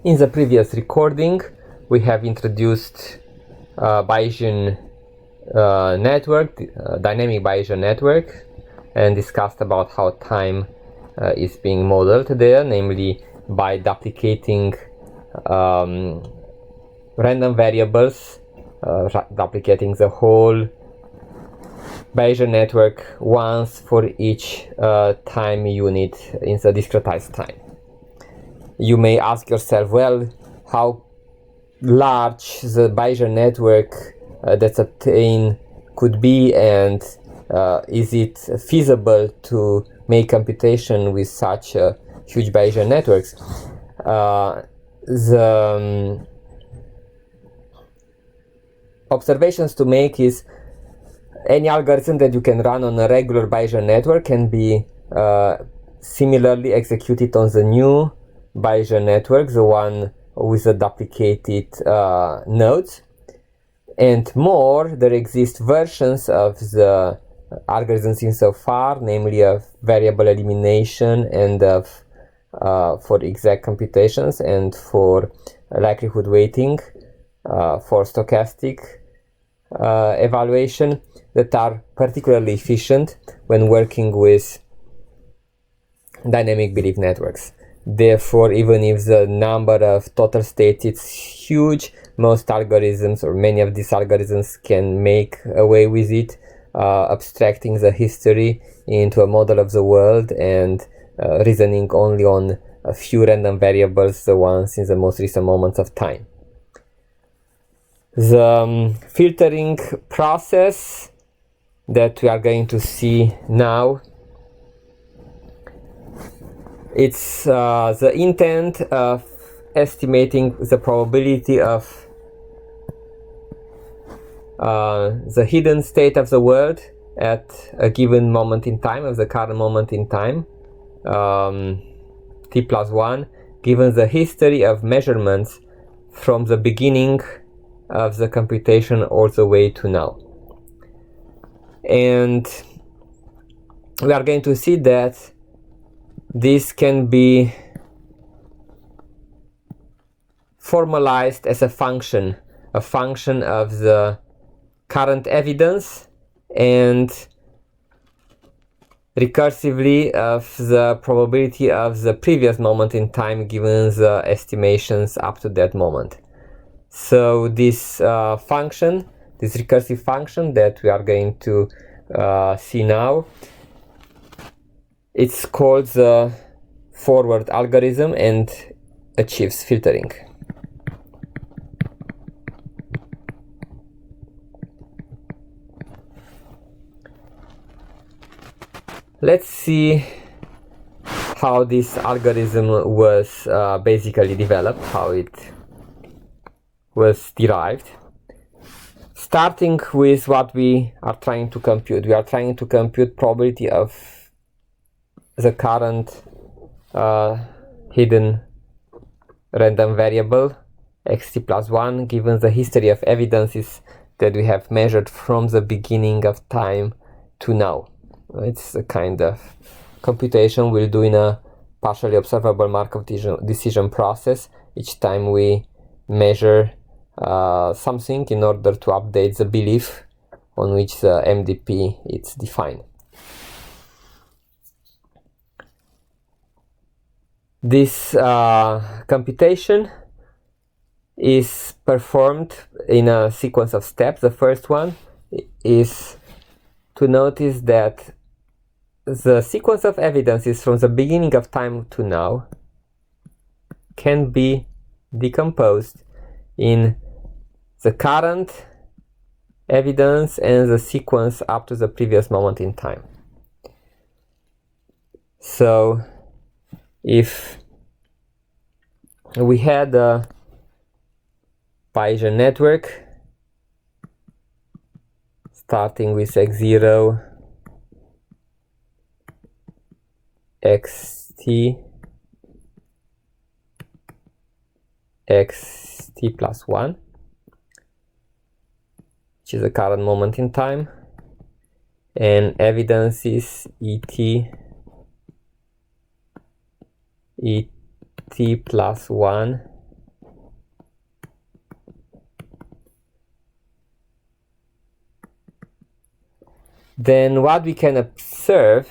In the previous recording, we have introduced Bayesian network, dynamic Bayesian network, and discussed about how time is being modeled there, namely by duplicating random variables, duplicating the whole Bayesian network once for each time unit in the discretized time. You may ask yourself, well, how large the Bayesian network that's obtained could be, and is it feasible to make computation with such huge Bayesian networks? The observations to make is any algorithm that you can run on a regular Bayesian network can be similarly executed on the new Bayesian network, the one with the duplicated nodes. And more, there exist versions of the algorithms insofar, namely of variable elimination and of for exact computations and for likelihood weighting, for stochastic evaluation, that are particularly efficient when working with dynamic belief networks. Therefore, even if the number of total states is huge, most algorithms or many of these algorithms can make away with it, abstracting the history into a model of the world and reasoning only on a few random variables, the ones in the most recent moments of time. The filtering process that we are going to see now, it's the intent of estimating the probability of the hidden state of the world at a given moment in time, of the current moment in time, t plus 1, given the history of measurements from the beginning of the computation all the way to now. And we are going to see that this can be formalized as a function of the current evidence and recursively of the probability of the previous moment in time given the estimations up to that moment. So this function, this recursive function that we are going to see now, it's called the forward algorithm and achieves filtering. Let's see how this algorithm was basically developed, how it was derived. Starting with what we are trying to compute. We are trying to compute probability of the current hidden random variable xt plus 1 given the history of evidences that we have measured from the beginning of time to now. It's a kind of computation we'll do in a partially observable Markov decision process each time we measure something in order to update the belief on which the MDP is defined. This computation is performed in a sequence of steps. The first one is to notice that the sequence of evidences from the beginning of time to now can be decomposed in the current evidence and the sequence up to the previous moment in time. So if we had a Bayesian network starting with x0, xt, xt plus 1, which is the current moment in time, and evidences et, et plus 1 then what we can observe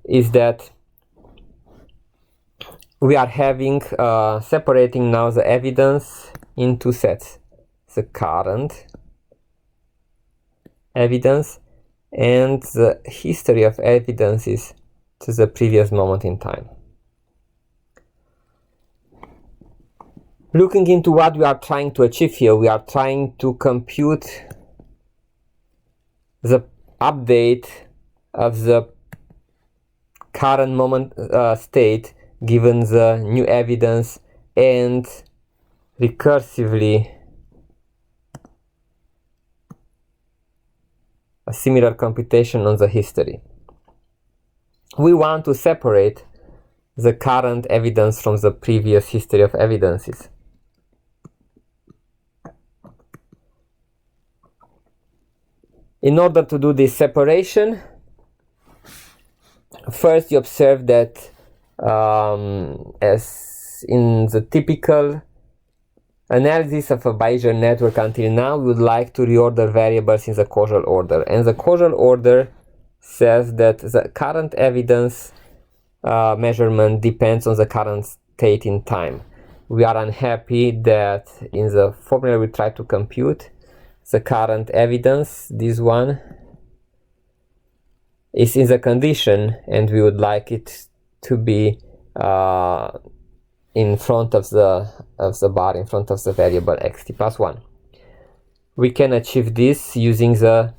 is that we are having separating now the evidence in two sets: the current evidence and the history of evidences to the previous moment in time. Looking into what we are trying to achieve here, we are trying to compute the update of the current moment state given the new evidence, and recursively a similar computation on the history. We want to separate the current evidence from the previous history of evidences. In order to do this separation, first you observe that as in the typical analysis of a Bayesian network until now, we would like to reorder variables in the causal order. And the causal order says that the current evidence measurement depends on the current state in time. We are unhappy that in the formula we try to compute, the current evidence, this one, is in the condition, and we would like it to be in front of the bar, in front of the variable xt plus 1. We can achieve this using the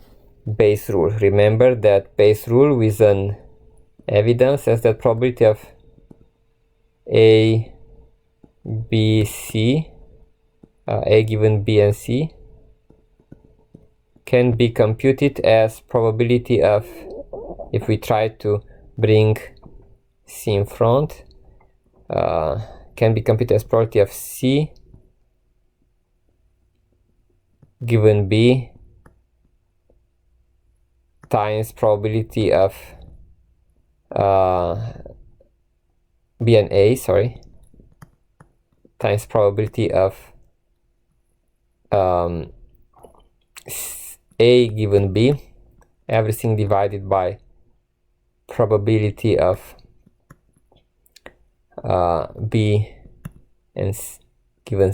Bayes rule. Remember that Bayes rule with an evidence has that probability of A, B, C, A given B and C can be computed as probability of, if we try to bring C in front, can be computed as probability of C given B times probability of B and A, sorry, times probability of A given B, everything divided by probability of B and given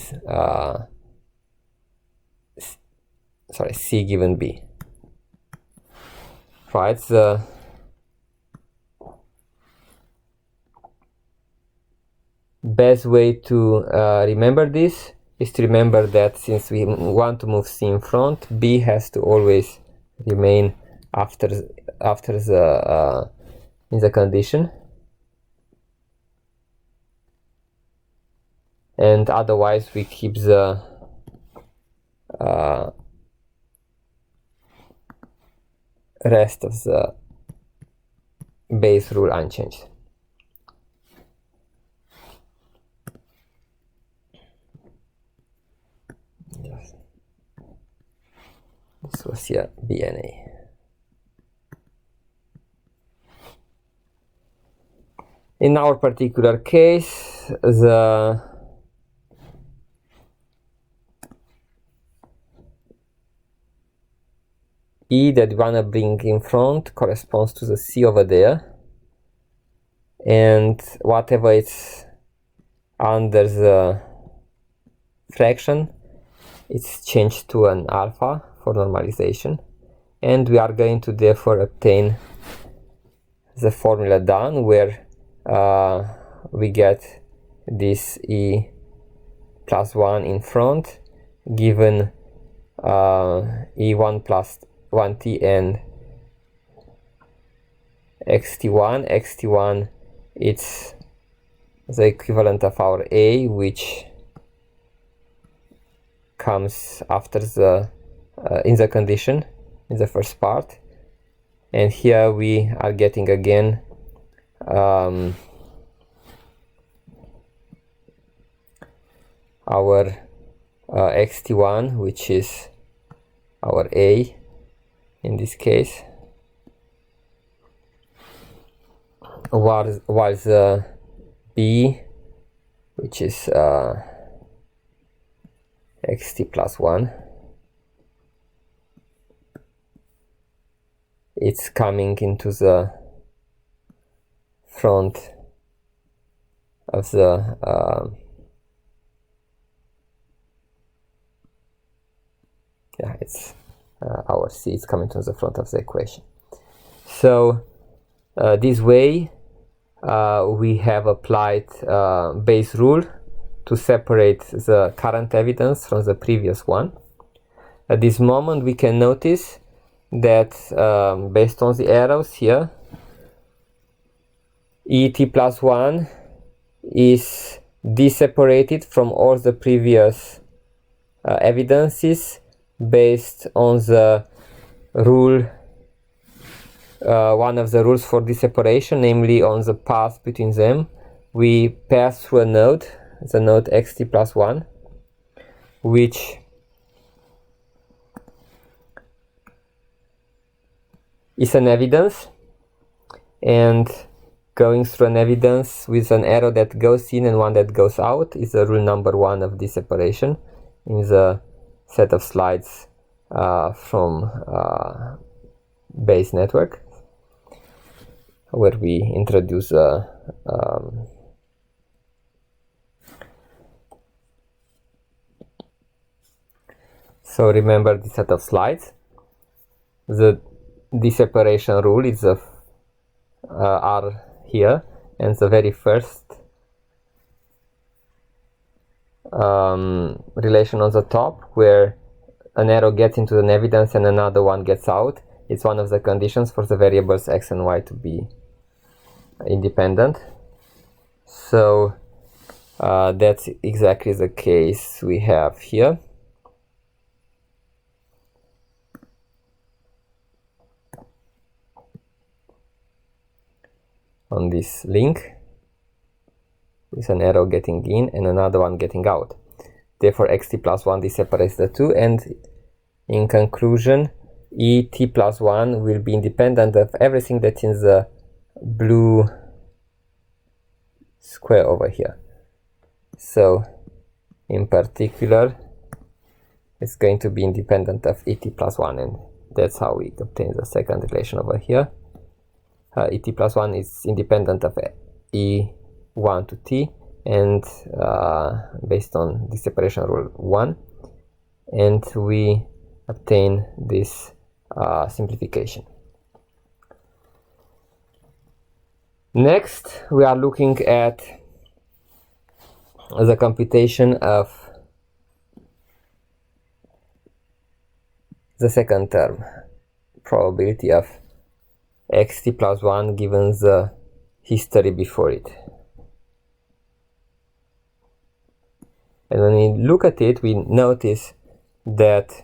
C given B. Right, the best way to remember this is to remember that since we want to move C in front, B has to always remain after the in the condition, and otherwise we keep the rest of the Bayes rule unchanged. Yes. This was here B and A. In our particular case, the E that we want to bring in front corresponds to the C over there, and whatever is under the fraction, it's changed to an alpha for normalization, and we are going to therefore obtain the formula down where we get this E plus 1 in front given E1 plus 1t and xt1. xt1, it's the equivalent of our A, which comes after the in the condition in the first part, and here we are getting again our xt1, which is our A in this case, while the B, which is xt plus 1, it's coming into the front of the it's our C is coming to the front of the equation. So this way we have applied Bayes' rule to separate the current evidence from the previous one. At this moment we can notice that based on the arrows here, ET plus 1 is deseparated from all the previous evidences based on the rule, one of the rules for deseparation, namely on the path between them. We pass through a node, the node xt plus 1, which is an evidence, and going through an evidence with an arrow that goes in and one that goes out is the rule number 1 of deseparation in the set of slides from Bayes network, where we introduce so remember this set of slides. The deseparation rule is R here, and the very first relation on the top, where an arrow gets into an evidence and another one gets out, it's one of the conditions for the variables x and y to be independent. So that's exactly the case we have here. On this link is an arrow getting in and another one getting out. Therefore xt plus 1 separates the two, and in conclusion et plus 1 will be independent of everything that's in the blue square over here. So in particular it's going to be independent of et plus 1, and that's how we obtain the second relation over here. Et plus 1 is independent of E1 to t, and based on the separation rule 1, and we obtain this simplification. Next we are looking at the computation of the second term, probability of xt plus 1 given the history before it. And when we look at it, we notice that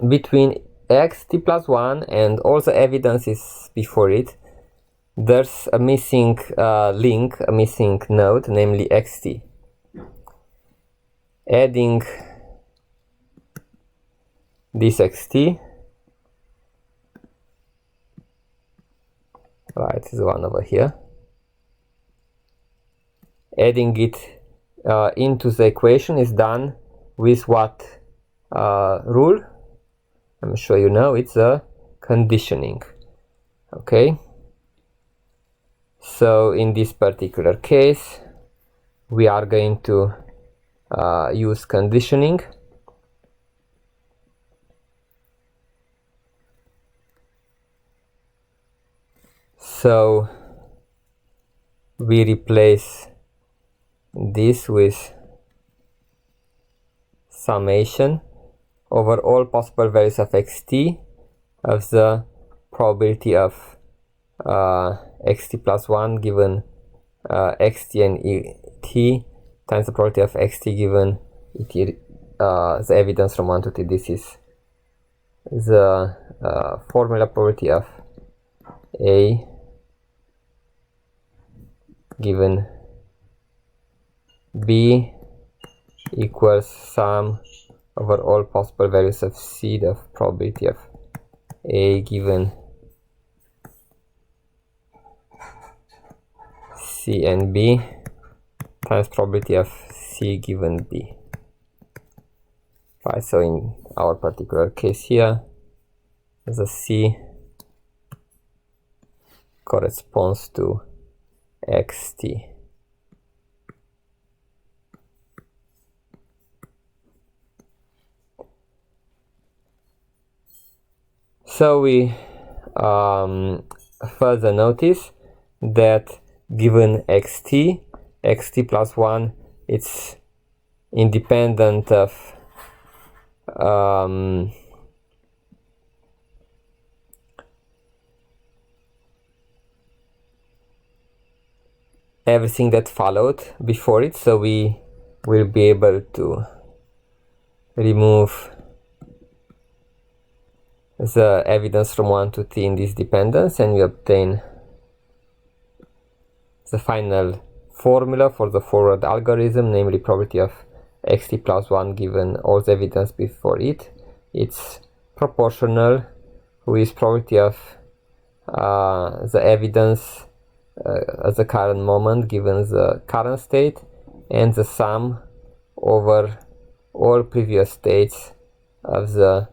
between xt plus 1 and all the evidences before it, there's a missing link, a missing node, namely xt. Adding this xt, right, the one over here, adding it into the equation is done with what rule? I'm sure you know, it's a conditioning. Okay, so in this particular case we are going to use conditioning. So we replace this with summation over all possible values of xt of the probability of xt plus 1 given xt and et times the probability of xt given et, the evidence from 1 to t. This is the formula probability of A given B equals sum over all possible values of C of probability of A given C and B times probability of C given B. Right, so in our particular case here the C corresponds to xt. So we further notice that given xt plus 1, it's independent of everything that followed before it, so we will be able to remove the evidence from 1 to t in this dependence, and we obtain the final formula for the forward algorithm, namely probability of xt plus 1 given all the evidence before it. It's proportional with probability of the evidence at the current moment given the current state, and the sum over all previous states of the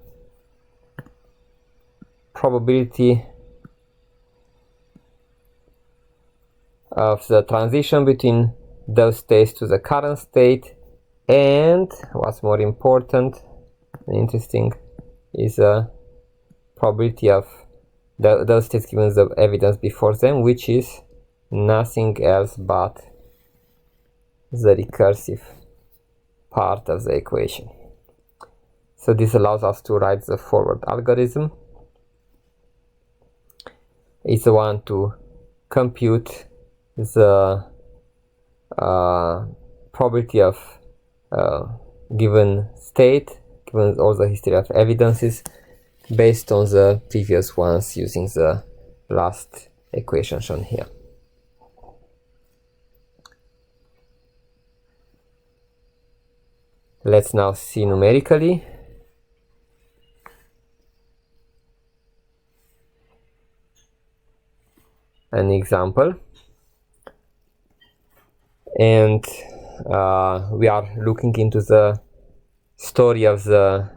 probability of the transition between those states to the current state, and what's more important and interesting is the probability of those states given the evidence before them, which is nothing else but the recursive part of the equation. So this allows us to write the forward algorithm. It's the one to compute the probability of given state, given all the history of evidences, based on the previous ones using the last equation shown here. Let's now see numerically. An example, and we are looking into the story of the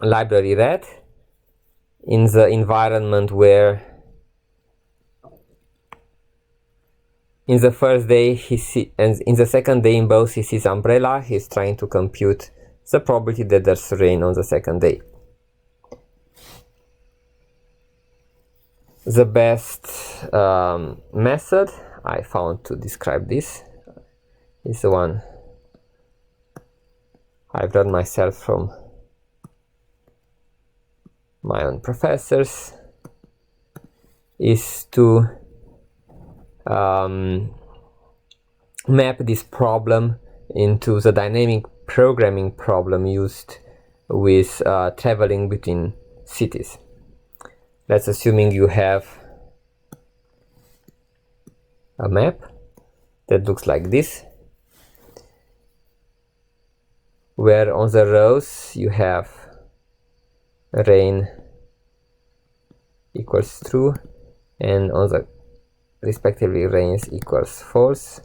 library rat in the environment where in the first day and in the second day in both he sees umbrella. He's trying to compute the probability that there's rain on the second day. The best method I found to describe this is the one I've learned myself from my own professors, is to map this problem into the dynamic programming problem used with traveling between cities. Let's assuming you have a map that looks like this, where on the rows you have rain equals true, and on the respectively rains equals false,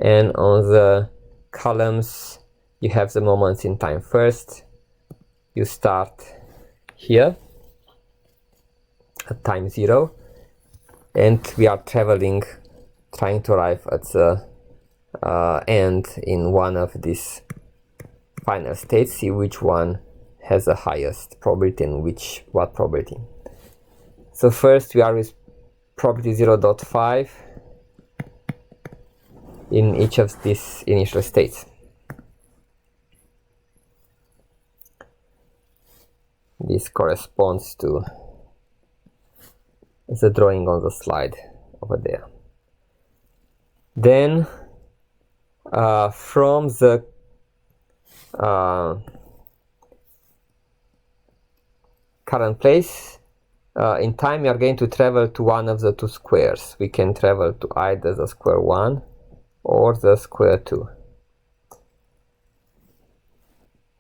and on the columns you have the moments in time. First you start here at time 0, and we are traveling, trying to arrive at the end in one of these final states, see which one has the highest probability and what probability. So first we are with probability 0.5 in each of these initial states. This corresponds to the drawing on the slide over there. Then from the current place in time, we are going to travel to one of the two squares. We can travel to either the square 1 or the square 2.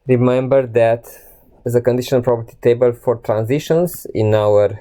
Remember that the conditional probability table for transitions in our